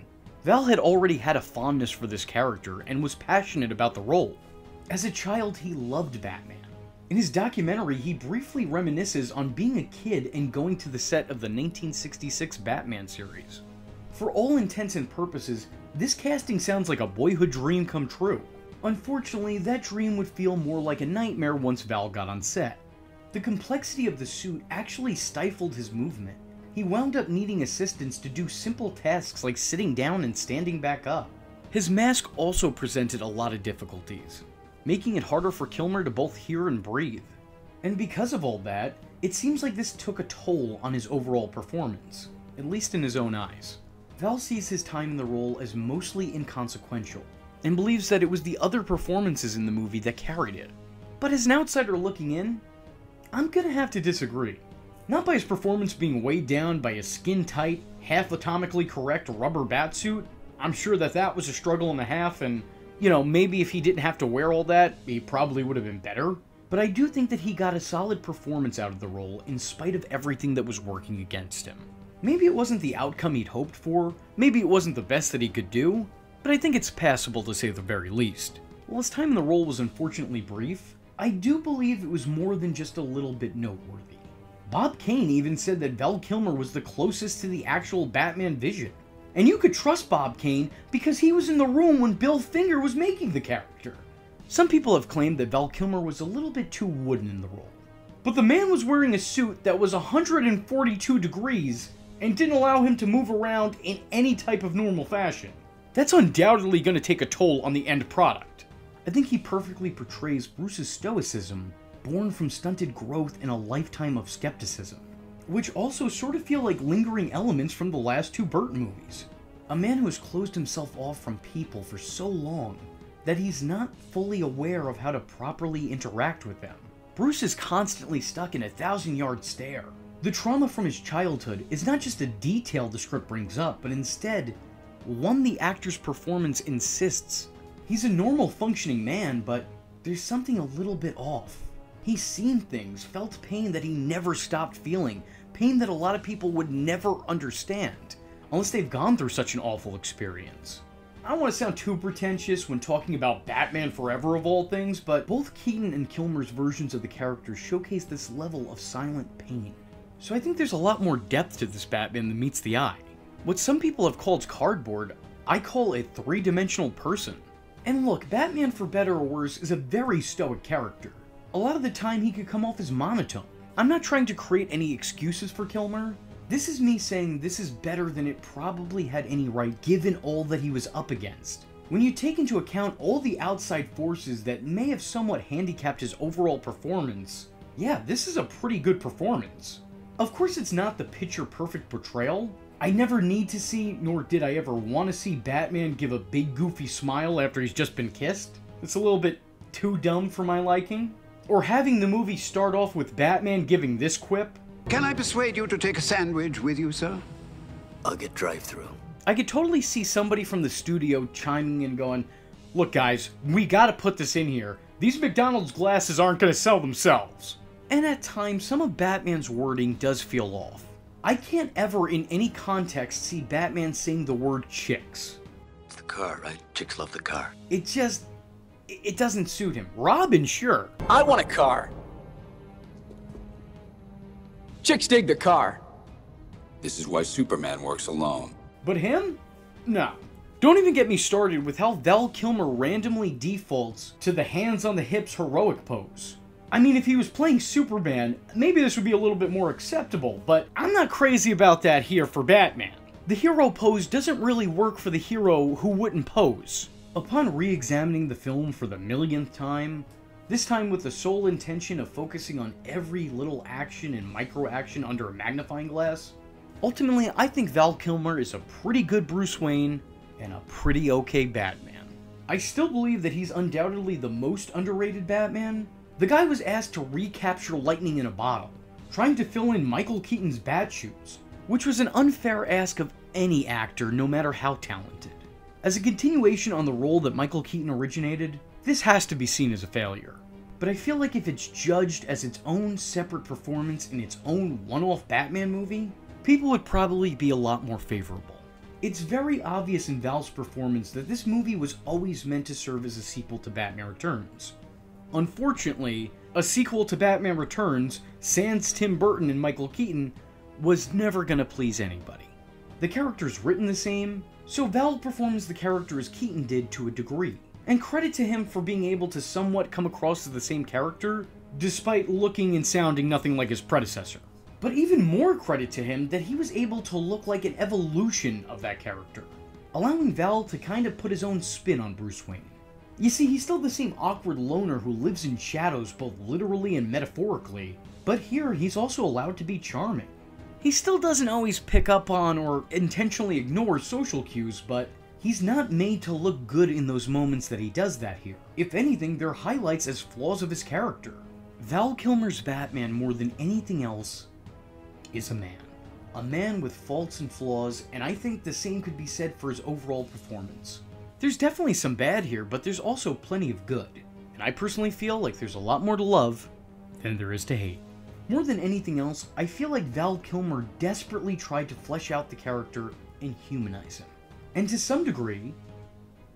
Val had already had a fondness for this character and was passionate about the role. As a child, he loved Batman. In his documentary, he briefly reminisces on being a kid and going to the set of the 1966 Batman series. For all intents and purposes, this casting sounds like a boyhood dream come true. Unfortunately, that dream would feel more like a nightmare once Val got on set. The complexity of the suit actually stifled his movement. He wound up needing assistance to do simple tasks like sitting down and standing back up. His mask also presented a lot of difficulties, making it harder for Kilmer to both hear and breathe. And because of all that, it seems like this took a toll on his overall performance, at least in his own eyes. Val sees his time in the role as mostly inconsequential, and believes that it was the other performances in the movie that carried it. But as an outsider looking in, I'm gonna have to disagree. Not by his performance being weighed down by a skin-tight, half-atomically correct rubber batsuit. I'm sure that was a struggle and a half, and, you know, maybe if he didn't have to wear all that, he probably would have been better. But I do think that he got a solid performance out of the role in spite of everything that was working against him. Maybe it wasn't the outcome he'd hoped for, maybe it wasn't the best that he could do, but I think it's passable to say the very least. While his time in the role was unfortunately brief, I do believe it was more than just a little bit noteworthy. Bob Kane even said that Val Kilmer was the closest to the actual Batman vision. And you could trust Bob Kane because he was in the room when Bill Finger was making the character. Some people have claimed that Val Kilmer was a little bit too wooden in the role. But the man was wearing a suit that was 142 degrees and didn't allow him to move around in any type of normal fashion. That's undoubtedly going to take a toll on the end product. I think he perfectly portrays Bruce's stoicism, born from stunted growth and a lifetime of skepticism, which also sort of feel like lingering elements from the last two Burton movies. A man who has closed himself off from people for so long that he's not fully aware of how to properly interact with them. Bruce is constantly stuck in a 1,000-yard stare. The trauma from his childhood is not just a detail the script brings up, but instead, one the actor's performance insists. He's a normal functioning man, but there's something a little bit off. He's seen things, felt pain that he never stopped feeling, pain that a lot of people would never understand, unless they've gone through such an awful experience. I don't want to sound too pretentious when talking about Batman Forever of all things, but both Keaton and Kilmer's versions of the characters showcase this level of silent pain. So I think there's a lot more depth to this Batman than meets the eye. What some people have called cardboard, I call a three-dimensional person. And look, Batman for better or worse is a very stoic character. A lot of the time he could come off as monotone. I'm not trying to create any excuses for Kilmer. This is me saying this is better than it probably had any right given all that he was up against. When you take into account all the outside forces that may have somewhat handicapped his overall performance, yeah, this is a pretty good performance. Of course it's not the picture-perfect portrayal. I never need to see, nor did I ever want to see Batman give a big goofy smile after he's just been kissed. It's a little bit too dumb for my liking. Or having the movie start off with Batman giving this quip. Can I persuade you to take a sandwich with you, sir? I'll get drive-through. I could totally see somebody from the studio chiming in going, look guys, we gotta put this in here. These McDonald's glasses aren't gonna sell themselves. And at times, some of Batman's wording does feel off. I can't ever in any context see Batman saying the word chicks. It's the car, right? Chicks love the car. It doesn't suit him. Robin, sure. I want a car. Chicks dig the car. This is why Superman works alone. But him? No. Don't even get me started with how Val Kilmer randomly defaults to the hands on the hips heroic pose. I mean, if he was playing Superman, maybe this would be a little bit more acceptable, but I'm not crazy about that here for Batman. The hero pose doesn't really work for the hero who wouldn't pose. Upon re-examining the film for the millionth time, this time with the sole intention of focusing on every little action and micro-action under a magnifying glass, ultimately I think Val Kilmer is a pretty good Bruce Wayne and a pretty okay Batman. I still believe that he's undoubtedly the most underrated Batman. The guy was asked to recapture lightning in a bottle, trying to fill in Michael Keaton's bat shoes, which was an unfair ask of any actor, no matter how talented. As a continuation on the role that Michael Keaton originated, this has to be seen as a failure. But I feel like if it's judged as its own separate performance in its own one-off Batman movie, people would probably be a lot more favorable. It's very obvious in Val's performance that this movie was always meant to serve as a sequel to Batman Returns. Unfortunately, a sequel to Batman Returns, sans Tim Burton and Michael Keaton, was never gonna please anybody. The character's written the same, so Val performs the character as Keaton did to a degree. And credit to him for being able to somewhat come across as the same character, despite looking and sounding nothing like his predecessor. But even more credit to him that he was able to look like an evolution of that character, allowing Val to kind of put his own spin on Bruce Wayne. You see, he's still the same awkward loner who lives in shadows both literally and metaphorically, but here he's also allowed to be charming. He still doesn't always pick up on or intentionally ignore social cues, but he's not made to look good in those moments that he does that here. If anything, they're highlights as flaws of his character. Val Kilmer's Batman, more than anything else, is a man. A man with faults and flaws, and I think the same could be said for his overall performance. There's definitely some bad here, but there's also plenty of good. And I personally feel like there's a lot more to love than there is to hate. More than anything else, I feel like Val Kilmer desperately tried to flesh out the character and humanize him. And to some degree,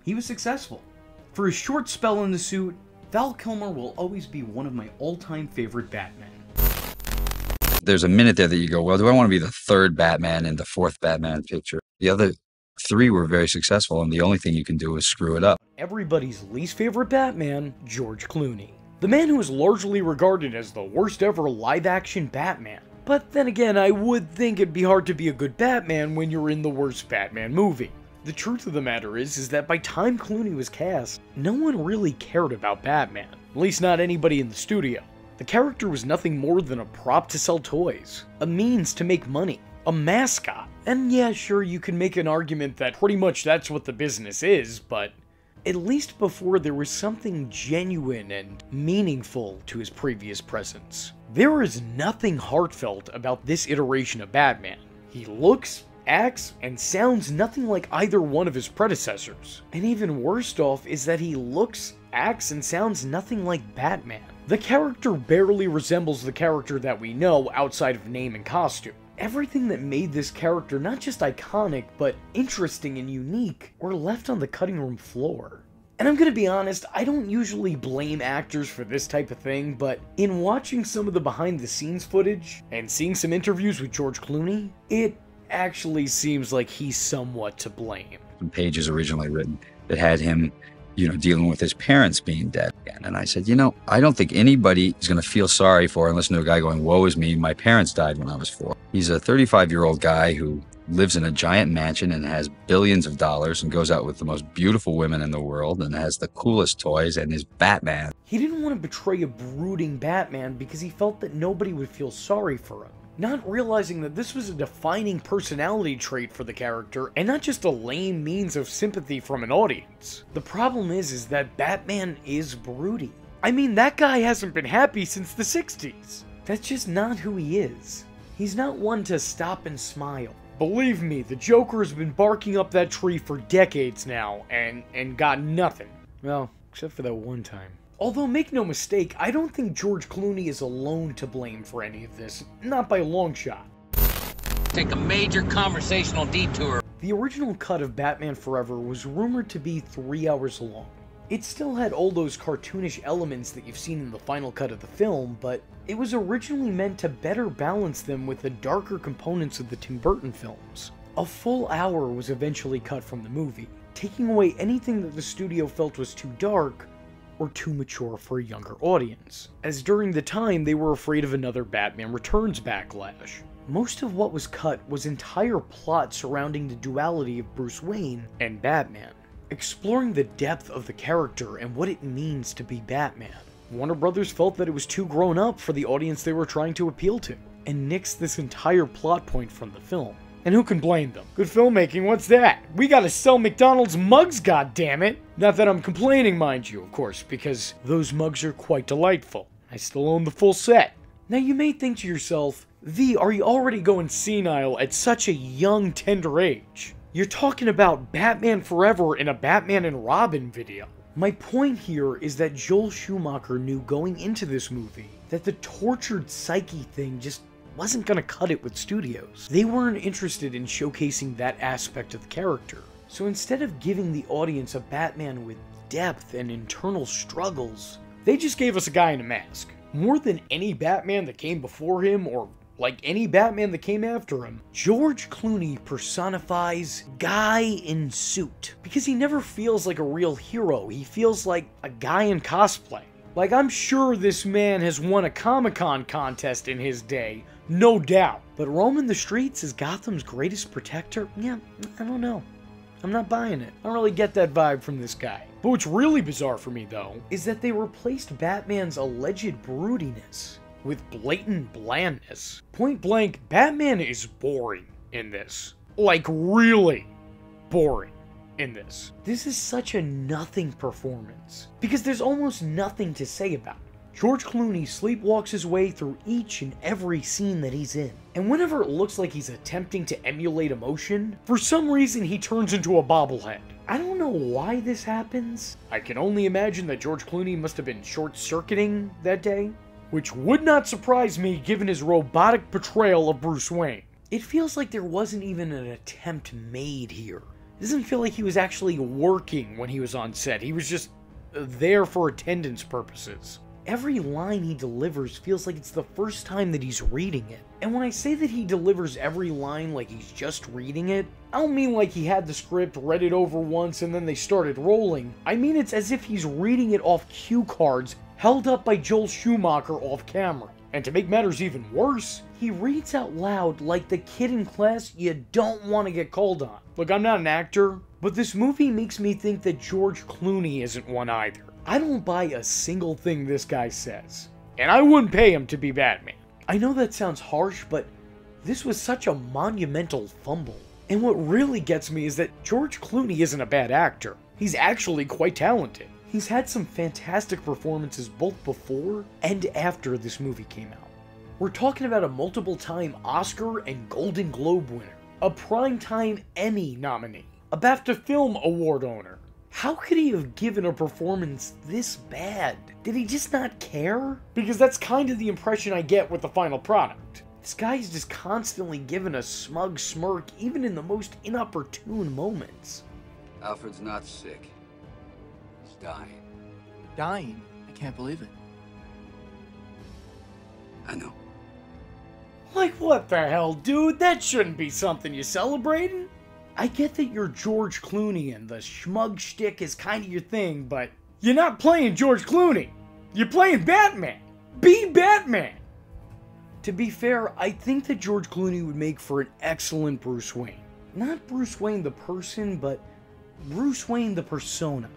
he was successful. For his short spell in the suit, Val Kilmer will always be one of my all-time favorite Batmen. There's a minute there that you go, well, do I want to be the third Batman in the fourth Batman picture? The other three were very successful, and the only thing you can do is screw it up. Everybody's least favorite Batman, George Clooney. The man who is largely regarded as the worst ever live-action Batman. But then again, I would think it'd be hard to be a good Batman when you're in the worst Batman movie. The truth of the matter is that by time Clooney was cast, no one really cared about Batman. At least not anybody in the studio. The character was nothing more than a prop to sell toys, a means to make money, a mascot. And yeah, sure, you can make an argument that pretty much that's what the business is, but at least before there was something genuine and meaningful to his previous presence. There is nothing heartfelt about this iteration of Batman. He looks, acts, and sounds nothing like either one of his predecessors. And even worse off is that he looks, acts, and sounds nothing like Batman. The character barely resembles the character that we know outside of name and costume. Everything that made this character not just iconic, but interesting and unique, were left on the cutting room floor. And I'm gonna be honest, I don't usually blame actors for this type of thing, but in watching some of the behind the scenes footage, and seeing some interviews with George Clooney, it actually seems like he's somewhat to blame. Some pages originally written that had him, dealing with his parents being dead. And I said, I don't think anybody is going to feel sorry for and listen to a guy going, woe is me, my parents died when I was 4. He's a 35-year-old guy who lives in a giant mansion and has billions of dollars and goes out with the most beautiful women in the world and has the coolest toys and is Batman. He didn't want to betray a brooding Batman because he felt that nobody would feel sorry for him. Not realizing that this was a defining personality trait for the character, and not just a lame means of sympathy from an audience. The problem is that Batman is broody. I mean, that guy hasn't been happy since the 60s. That's just not who he is. He's not one to stop and smile. Believe me, the Joker has been barking up that tree for decades now, and got nothing. Well, except for that one time. Although, make no mistake, I don't think George Clooney is alone to blame for any of this, not by a long shot. Take a major conversational detour. The original cut of Batman Forever was rumored to be 3 hours long. It still had all those cartoonish elements that you've seen in the final cut of the film, but it was originally meant to better balance them with the darker components of the Tim Burton films. A full hour was eventually cut from the movie, taking away anything that the studio felt was too dark or too mature for a younger audience, as during the time they were afraid of another Batman Returns backlash. Most of what was cut was entire plot surrounding the duality of Bruce Wayne and Batman, exploring the depth of the character and what it means to be Batman. Warner Brothers felt that it was too grown up for the audience they were trying to appeal to, and nixed this entire plot point from the film. And who can blame them? Good filmmaking, what's that? We gotta sell McDonald's mugs, goddammit! Not that I'm complaining, mind you, of course, because those mugs are quite delightful. I still own the full set. Now you may think to yourself, V, are you already going senile at such a young, tender age? You're talking about Batman Forever in a Batman and Robin video. My point here is that Joel Schumacher knew going into this movie that the tortured psyche thing just wasn't gonna cut it with studios. They weren't interested in showcasing that aspect of the character. So instead of giving the audience a Batman with depth and internal struggles, they just gave us a guy in a mask. More than any Batman that came before him, or like any Batman that came after him, George Clooney personifies guy in suit. Because he never feels like a real hero, he feels like a guy in cosplay. Like, I'm sure this man has won a Comic-Con contest in his day, no doubt. But roaming the streets as Gotham's greatest protector? Yeah, I don't know. I'm not buying it. I don't really get that vibe from this guy. But what's really bizarre for me, though, is that they replaced Batman's alleged broodiness with blatant blandness. Point blank, Batman is boring in this. Like, really boring in this. This is such a nothing performance, because there's almost nothing to say about it. George Clooney sleepwalks his way through each and every scene that he's in. And whenever it looks like he's attempting to emulate emotion, for some reason he turns into a bobblehead. I don't know why this happens. I can only imagine that George Clooney must have been short-circuiting that day, which would not surprise me given his robotic portrayal of Bruce Wayne. It feels like there wasn't even an attempt made here. It doesn't feel like he was actually working when he was on set. He was just there for attendance purposes. Every line he delivers feels like it's the first time that he's reading it. And when I say that he delivers every line like he's just reading it, I don't mean like he had the script, read it over once, and then they started rolling. I mean it's as if he's reading it off cue cards held up by Joel Schumacher off camera. And to make matters even worse, he reads out loud like the kid in class you don't want to get called on. Look, I'm not an actor, but this movie makes me think that George Clooney isn't one either. I don't buy a single thing this guy says, and I wouldn't pay him to be Batman. I know that sounds harsh, but this was such a monumental fumble. And what really gets me is that George Clooney isn't a bad actor. He's actually quite talented. He's had some fantastic performances both before and after this movie came out. We're talking about a multiple-time Oscar and Golden Globe winner, a Primetime Emmy nominee, a BAFTA Film Award owner. How could he have given a performance this bad? Did he just not care? Because that's kind of the impression I get with the final product. This guy's just constantly given a smug smirk even in the most inopportune moments. Alfred's not sick. He's dying. Dying? I can't believe it. I know. Like, what the hell, dude? That shouldn't be something you're celebrating. I get that you're George Clooney and the schmug shtick is kind of your thing, but you're not playing George Clooney. You're playing Batman. Be Batman. To be fair, I think that George Clooney would make for an excellent Bruce Wayne. Not Bruce Wayne the person, but Bruce Wayne the persona.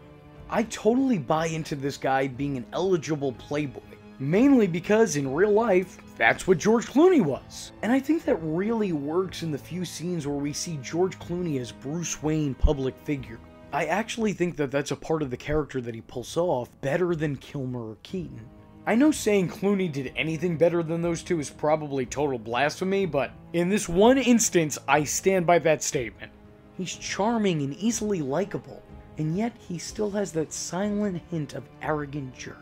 I totally buy into this guy being an eligible playboy. Mainly because in real life, that's what George Clooney was. And I think that really works in the few scenes where we see George Clooney as Bruce Wayne public figure. I actually think that that's a part of the character that he pulls off better than Kilmer or Keaton. I know saying Clooney did anything better than those two is probably total blasphemy, but in this one instance, I stand by that statement. He's charming and easily likable, and yet he still has that silent hint of arrogant jerk,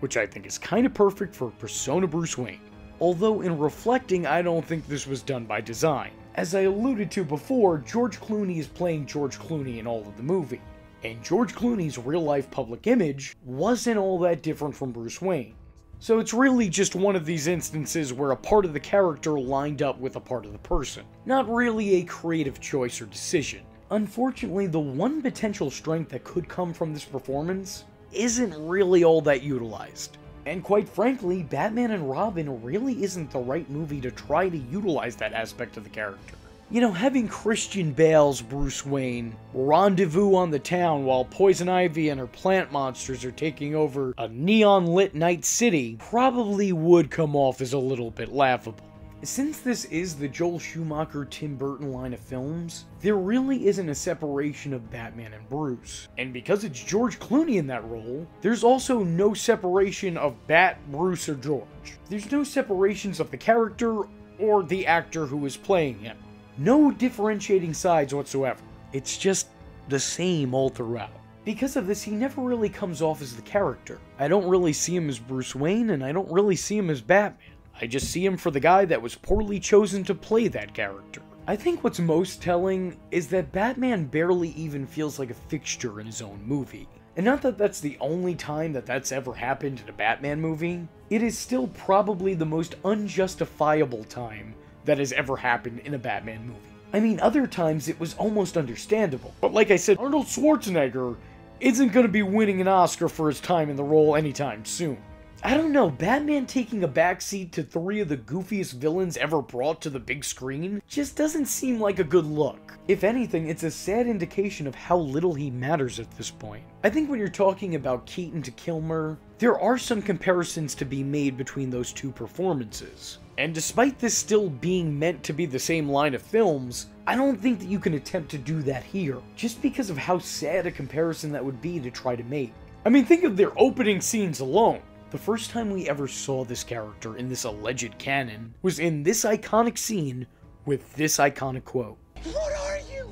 which I think is kind of perfect for persona Bruce Wayne. Although in reflecting, I don't think this was done by design. As I alluded to before, George Clooney is playing George Clooney in all of the movie, and George Clooney's real-life public image wasn't all that different from Bruce Wayne. So it's really just one of these instances where a part of the character lined up with a part of the person. Not really a creative choice or decision. Unfortunately, the one potential strength that could come from this performance isn't really all that utilized. And quite frankly, Batman and Robin really isn't the right movie to try to utilize that aspect of the character. You know, having Christian Bale's Bruce Wayne rendezvous on the town while Poison Ivy and her plant monsters are taking over a neon-lit night city probably would come off as a little bit laughable. Since this is the Joel Schumacher Tim Burton line of films, there really isn't a separation of Batman and Bruce. And because it's George Clooney in that role, there's also no separation of Bat, Bruce, or George. There's no separations of the character or the actor who is playing him. No differentiating sides whatsoever. It's just the same all throughout. Because of this, he never really comes off as the character. I don't really see him as Bruce Wayne, and I don't really see him as Batman. I just see him for the guy that was poorly chosen to play that character. I think what's most telling is that Batman barely even feels like a fixture in his own movie. And not that that's the only time that that's ever happened in a Batman movie, it is still probably the most unjustifiable time that has ever happened in a Batman movie. I mean, other times it was almost understandable. But like I said, Arnold Schwarzenegger isn't going to be winning an Oscar for his time in the role anytime soon. I don't know, Batman taking a backseat to 3 of the goofiest villains ever brought to the big screen just doesn't seem like a good look. If anything, it's a sad indication of how little he matters at this point. I think when you're talking about Keaton to Kilmer, there are some comparisons to be made between those two performances. And despite this still being meant to be the same line of films, I don't think that you can attempt to do that here, just because of how sad a comparison that would be to try to make. I mean, think of their opening scenes alone. The first time we ever saw this character in this alleged canon was in this iconic scene with this iconic quote. What are you?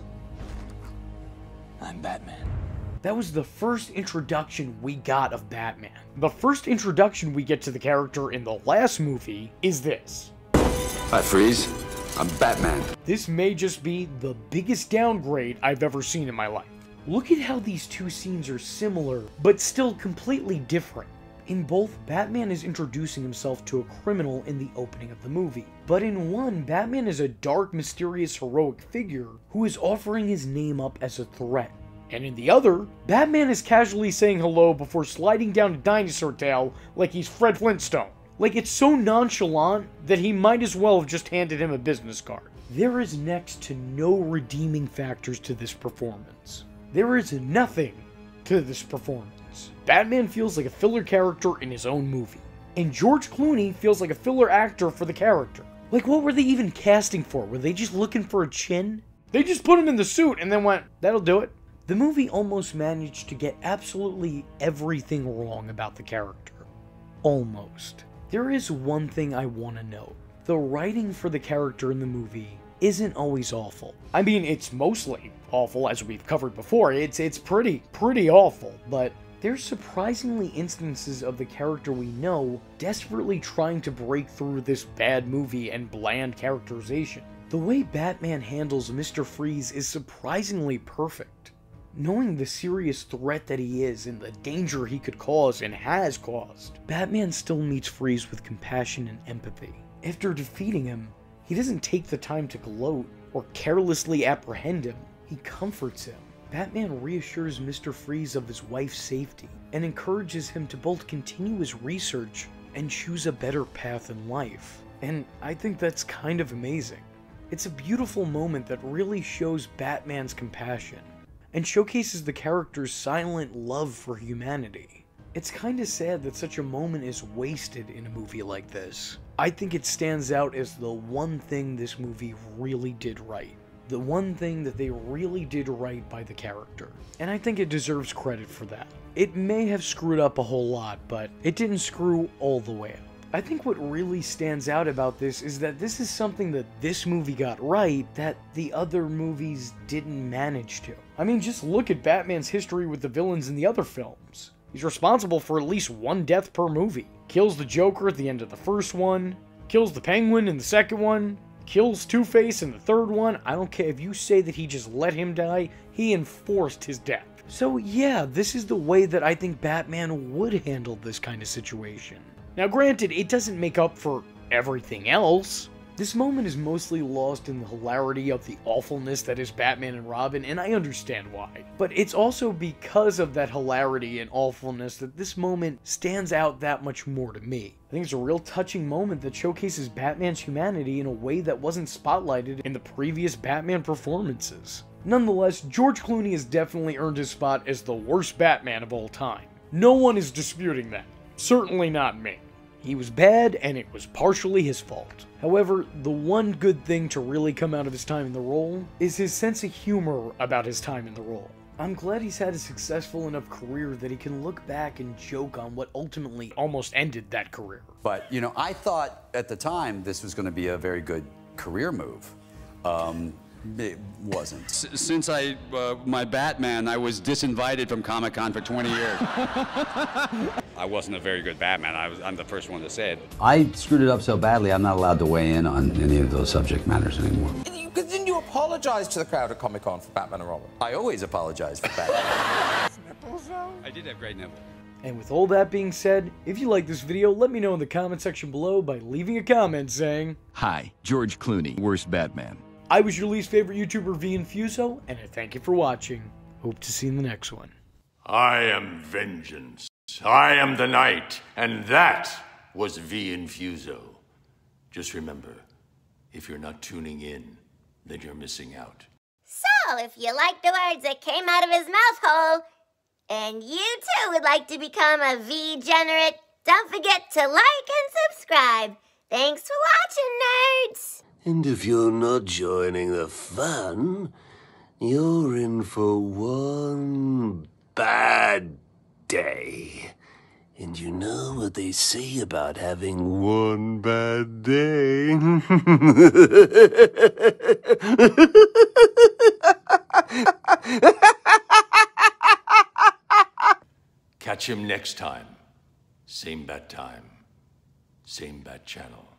I'm Batman. That was the first introduction we got of Batman. The first introduction we get to the character in the last movie is this. Hi, Freeze. I'm Batman. This may just be the biggest downgrade I've ever seen in my life. Look at how these two scenes are similar, but still completely different. In both, Batman is introducing himself to a criminal in the opening of the movie. But in one, Batman is a dark, mysterious, heroic figure who is offering his name up as a threat. And in the other, Batman is casually saying hello before sliding down a dinosaur tail like he's Fred Flintstone. Like, it's so nonchalant that he might as well have just handed him a business card. There is next to no redeeming factors to this performance. There is nothing to this performance. Batman feels like a filler character in his own movie. And George Clooney feels like a filler actor for the character. Like, what were they even casting for? Were they just looking for a chin? They just put him in the suit and then went, that'll do it. The movie almost managed to get absolutely everything wrong about the character. Almost. There is one thing I want to note. The writing for the character in the movie isn't always awful. I mean, it's mostly awful, as we've covered before. It's pretty awful, but there's surprisingly instances of the character we know desperately trying to break through this bad movie and bland characterization. The way Batman handles Mr. Freeze is surprisingly perfect. Knowing the serious threat that he is and the danger he could cause and has caused, Batman still meets Freeze with compassion and empathy. After defeating him, he doesn't take the time to gloat or carelessly apprehend him. He comforts him. Batman reassures Mr. Freeze of his wife's safety and encourages him to both continue his research and choose a better path in life. And I think that's kind of amazing. It's a beautiful moment that really shows Batman's compassion and showcases the character's silent love for humanity. It's kinda sad that such a moment is wasted in a movie like this. I think it stands out as the one thing this movie really did right. The one thing that they really did right by the character. And I think it deserves credit for that. It may have screwed up a whole lot, but it didn't screw all the way up. I think what really stands out about this is that this is something that this movie got right that the other movies didn't manage to. I mean, just look at Batman's history with the villains in the other films. He's responsible for at least one death per movie. Kills the Joker at the end of the first one, kills the Penguin in the second one, kills Two-Face in the third one. I don't care if you say that he just let him die, he enforced his death. So yeah, this is the way that I think Batman would handle this kind of situation. Now granted, it doesn't make up for everything else. This moment is mostly lost in the hilarity of the awfulness that is Batman and Robin, and I understand why. But it's also because of that hilarity and awfulness that this moment stands out that much more to me. I think it's a real touching moment that showcases Batman's humanity in a way that wasn't spotlighted in the previous Batman performances. Nonetheless, George Clooney has definitely earned his spot as the worst Batman of all time. No one is disputing that. Certainly not me. He was bad, and it was partially his fault. However, the one good thing to really come out of his time in the role is his sense of humor about his time in the role. I'm glad he's had a successful enough career that he can look back and joke on what ultimately almost ended that career. But, you know, I thought at the time this was going to be a very good career move. It wasn't. Since my Batman, I was disinvited from Comic-Con for 20 years. I wasn't a very good Batman. I'm the first one to say it. I screwed it up so badly, I'm not allowed to weigh in on any of those subject matters anymore. Didn't you apologize to the crowd at Comic-Con for Batman and Robin? I always apologize for Batman. I did have great nipples. And with all that being said, if you like this video, let me know in the comment section below by leaving a comment saying, "Hi, George Clooney, worst Batman." I was your least favorite YouTuber, Infuso, and I thank you for watching. Hope to see you in the next one. I am vengeance. I am the night, and that was Infuso. Just remember, if you're not tuning in, then you're missing out. So, if you like the words that came out of his mouth hole, and you too would like to become a V-generate, don't forget to like and subscribe. Thanks for watching, nerds! And if you're not joining the fun, you're in for one bad day. And you know what they say about having one bad day? Catch him next time. Same bat time. Same bat channel.